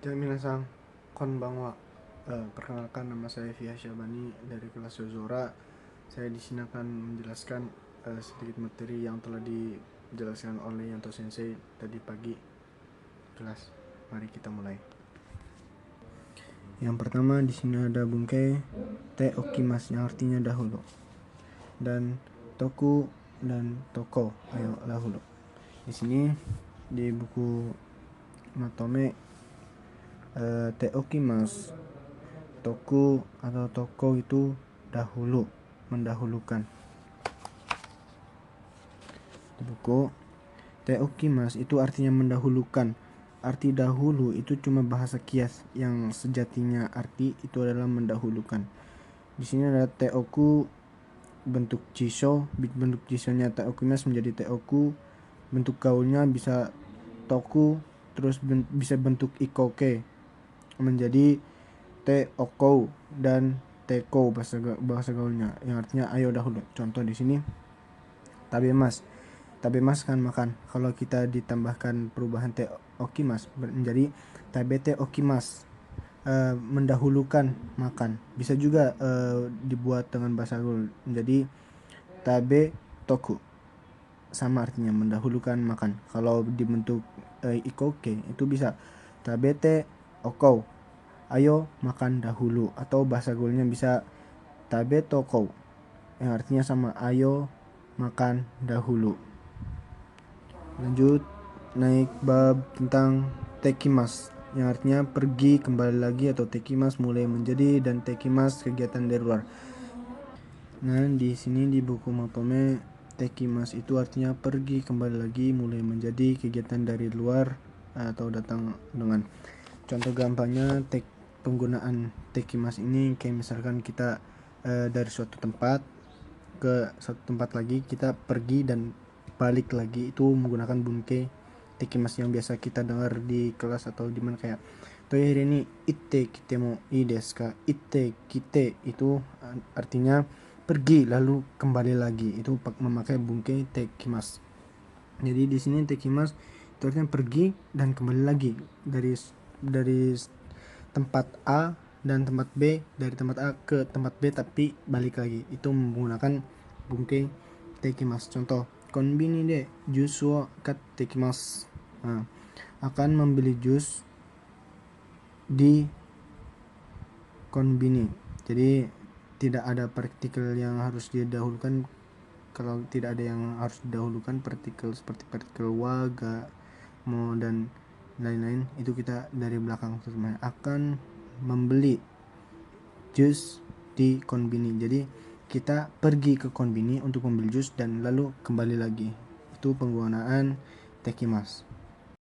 Minasan, konbanwa. Perkenalkan, nama saya Fia Syabani dari kelas Yozora. Saya di sini akan menjelaskan sedikit materi yang telah dijelaskan oleh Yanto Sensei tadi pagi kelas. Mari kita mulai. Yang pertama di sini ada bungkai te okimas yang artinya dahulu, dan toku dan toko ayo dahulu. Di sini di buku Matome te okimas, toku atau toko itu dahulu, mendahulukan. Di buku te okimas itu artinya mendahulukan. Arti dahulu itu cuma bahasa kias yang sejatinya arti itu adalah mendahulukan. Di sini ada teoku bentuk jisho, bentuk jishonya teokimas menjadi teoku, bentuk gaulnya bisa toku, terus bisa bentuk ikoke menjadi teoko dan teko bahasa gaulnya yang artinya ayo dahulu. Contoh di sini tabemas. Tabemas kan makan. Kalau kita ditambahkan perubahan te okimas menjadi tabete okimas, mendahulukan makan. Bisa juga dibuat dengan bahasa gaul menjadi tabe toku, sama artinya mendahulukan makan. Kalau dibentuk ikoke itu bisa tabete oko, ayo makan dahulu, atau bahasa gaulnya bisa tabe toko yang artinya sama, ayo makan dahulu. Lanjut naik bab tentang tekimas yang artinya pergi kembali lagi, atau tekimas mulai menjadi, dan tekimas kegiatan dari luar. Nah, di sini di buku Matome tekimas itu artinya pergi kembali lagi, mulai menjadi, kegiatan dari luar atau datang dengan. Contoh gampangnya penggunaan tekimas ini kayak misalkan kita dari suatu tempat ke suatu tempat lagi, kita pergi dan balik lagi, itu menggunakan bunke tekimas yang biasa kita dengar di kelas atau di mana, kayak toire ni itte kite mo ii desu ka. Itte kite itu artinya pergi lalu kembali lagi, itu memakai bunke tekimas. Jadi di sini tekimas itu artinya pergi dan kembali lagi dari tempat A dan tempat B, dari tempat A ke tempat B tapi balik lagi, itu menggunakan bunke tekimas. Contoh konbini de jusu wo katte kimasu. Nah, akan membeli jus di konbini. Jadi tidak ada partikel yang harus didahulukan. Kalau tidak ada yang harus didahulukan, partikel seperti partikel wa, ga, mo, dan lain-lain, itu kita dari belakang semuanya. Akan membeli jus di konbini. Jadi kita pergi ke konbini untuk membeli jus dan lalu kembali lagi. Itu penggunaan tekimas.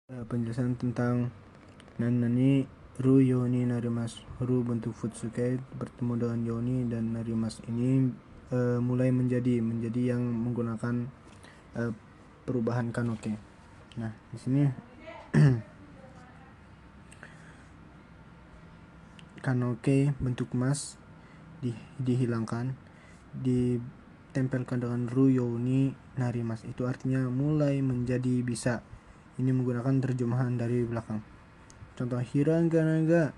Penjelasan tentang nanani ru yoni narimas. Ru bentuk futsuke bertemu dengan yoni, dan narimas ini mulai menjadi yang menggunakan perubahan kanoke. Nah, di sini kanoke bentuk mas dihilangkan, ditempelkan dengan ru yoni narimas. Itu artinya mulai menjadi bisa. Ini menggunakan terjemahan dari belakang. Contoh hiragana ga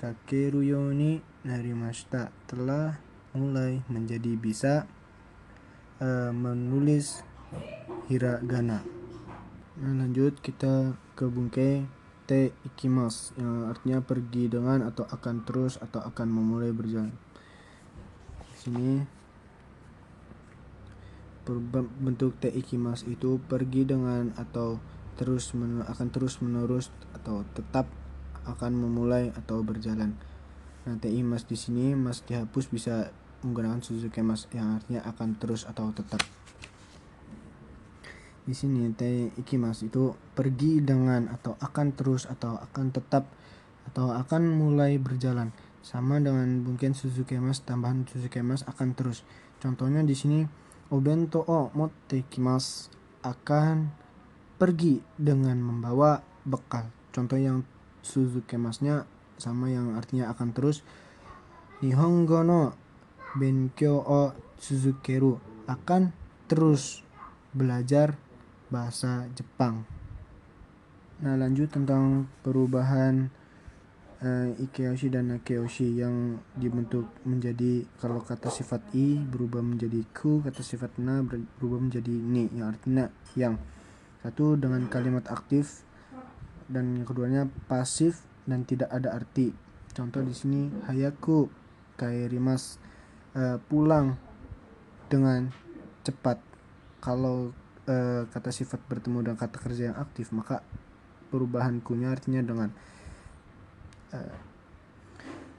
kakeru yoni narimashita, telah mulai menjadi bisa menulis hiragana. Nah, lanjut kita ke bungkai te ikimas yang artinya pergi dengan, atau akan terus, atau akan memulai berjalan. Di sini bentuk te ikimas itu pergi dengan, atau akan terus menerus, atau tetap akan memulai atau berjalan. Nah, te imas di sini mas dihapus, bisa menggunakan suzuki mas yang artinya akan terus atau tetap. Di sini te ikimas itu pergi dengan, atau akan terus, atau akan tetap, atau akan mulai berjalan. Sama dengan mungkin suzuki mas, tambahan suzuki mas akan terus. Contohnya di sini obento o motte kimasu, akan pergi dengan membawa bekal. Contoh yang suzuki masnya sama yang artinya akan terus. Nihongo no benkyou o suzukeru, akan terus belajar bahasa Jepang. Nah, lanjut tentang perubahan ikeoshi dan nakeoshi yang dibentuk menjadi, kalau kata sifat i berubah menjadi ku, kata sifat na berubah menjadi ni, yang artinya yang. Satu dengan kalimat aktif dan yang keduanya pasif dan tidak ada arti. Contoh di sini hayaku kaerimasu, pulang dengan cepat. Kalau kata sifat bertemu dengan kata kerja yang aktif, maka perubahan kunya artinya dengan.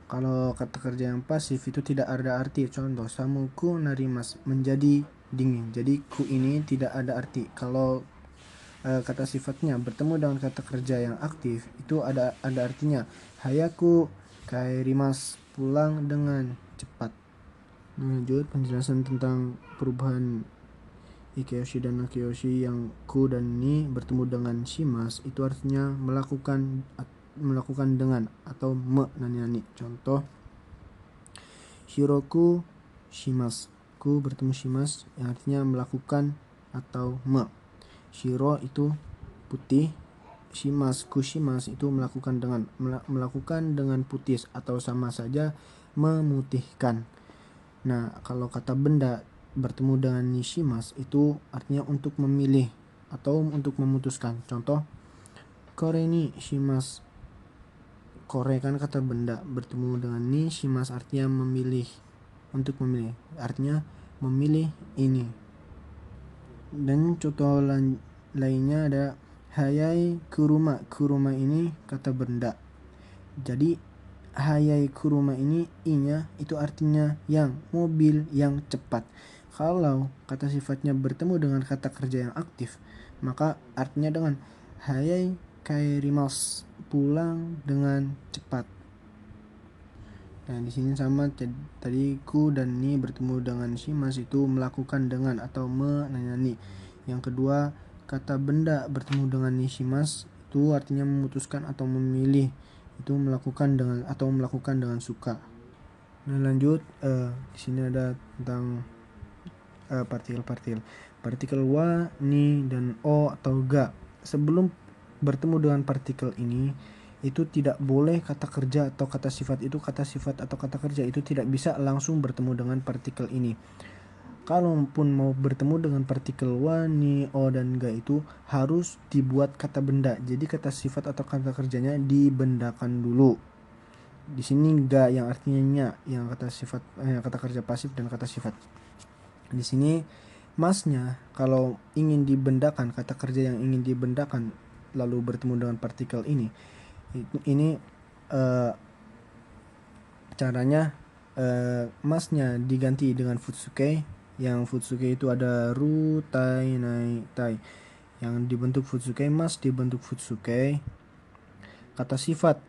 Kalau kata kerja yang pasif itu tidak ada arti. Contoh samuku narimas, menjadi dingin. Jadi ku ini tidak ada arti. Kalau kata sifatnya bertemu dengan kata kerja yang aktif itu ada artinya. Hayaku kaerimasu, pulang dengan cepat. Lanjut penjelasan tentang perubahan ikeoshi dan nakeoshi yang ku dan ni bertemu dengan shimas, itu artinya melakukan dengan atau me nani. Contoh shiroku shimas, ku bertemu shimas yang artinya melakukan atau me. Shiro itu putih, shimas kushimas itu melakukan dengan putih atau sama saja memutihkan. Nah, kalau kata benda bertemu dengan nishimas itu artinya untuk memilih atau untuk memutuskan. Contoh kore ni shimas, kore kan kata benda, bertemu dengan ni shimas artinya memilih, untuk memilih, artinya memilih ini. Dan contoh lainnya ada hayai kuruma. Kuruma ini kata benda. Jadi hayai kuruma ini i-nya itu artinya yang, mobil yang cepat. Kalau kata sifatnya bertemu dengan kata kerja yang aktif, maka artinya dengan hayai kaerimasu, pulang dengan cepat. Nah, di sini sama tadi ku dan ni bertemu dengan shimas itu melakukan dengan atau menanyani. Yang kedua, kata benda bertemu dengan ni shimas itu artinya memutuskan atau memilih, itu melakukan dengan atau melakukan dengan suka. Nah, lanjut di sini ada tentang partikel-partikel. Partikel wa, ni dan o atau ga. Sebelum bertemu dengan partikel ini itu tidak boleh kata kerja atau kata sifat atau kata kerja itu tidak bisa langsung bertemu dengan partikel ini. Kalaupun mau bertemu dengan partikel wa, ni, o dan ga itu harus dibuat kata benda. Jadi kata sifat atau kata kerjanya dibendakan dulu. Di sini ga yang artinya nya, yang kata sifat kata kerja pasif dan kata sifat. Di sini masnya kalau ingin dibendakan, kata kerja yang ingin dibendakan lalu bertemu dengan partikel ini caranya masnya diganti dengan futsuke. Yang futsuke itu ada ru, tai, nai, tai. Yang dibentuk futsuke, mas dibentuk futsuke. Kata sifat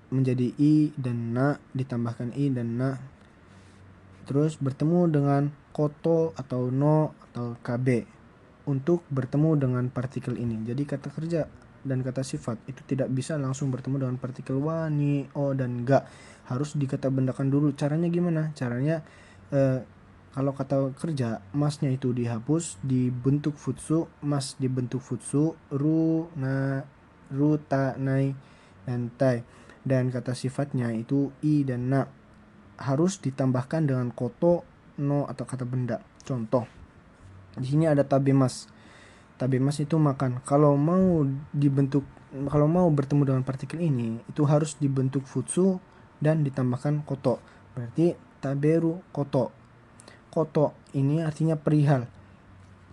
menjadi i dan na, ditambahkan i dan na. Terus bertemu dengan koto atau no atau kabe untuk bertemu dengan partikel ini. Jadi kata kerja dan kata sifat itu tidak bisa langsung bertemu dengan partikel wa, ni, o dan ga. Harus dikata bendakan dulu. Caranya gimana? Caranya kalau kata kerja masnya itu dihapus, dibentuk futsu, mas dibentuk futsu, ru, na, ru, ta, nai dan tai. Dan kata sifatnya itu i dan na harus ditambahkan dengan koto, no atau kata benda. Contoh di sini ada tabemas. Tabemas itu makan. Kalau mau bertemu dengan partikel ini itu harus dibentuk futsu dan ditambahkan koto. Berarti taberu koto. Koto ini artinya perihal.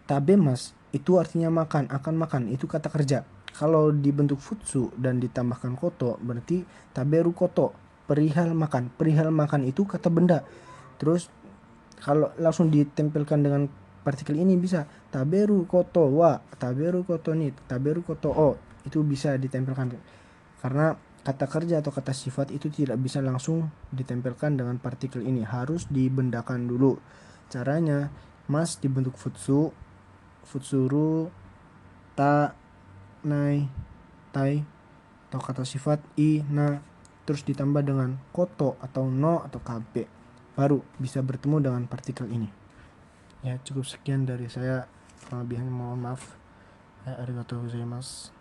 Tabemas itu artinya makan, akan makan, itu kata kerja. Kalau dibentuk futsu dan ditambahkan koto berarti taberu koto, perihal makan. Perihal makan itu kata benda. Terus kalau langsung ditempelkan dengan partikel ini bisa taberu koto wa, taberu koto ni, taberu koto o, itu bisa ditempelkan. Karena kata kerja atau kata sifat itu tidak bisa langsung ditempelkan dengan partikel ini, harus dibendakan dulu. Caranya mas dibentuk futsu, futsuru, ta, nai, tai atau kata sifat i, na, terus ditambah dengan koto atau no atau kabe, baru bisa bertemu dengan partikel ini. Ya, cukup sekian dari saya. Kelebihannya mohon maaf. Arigatou gozaimasu.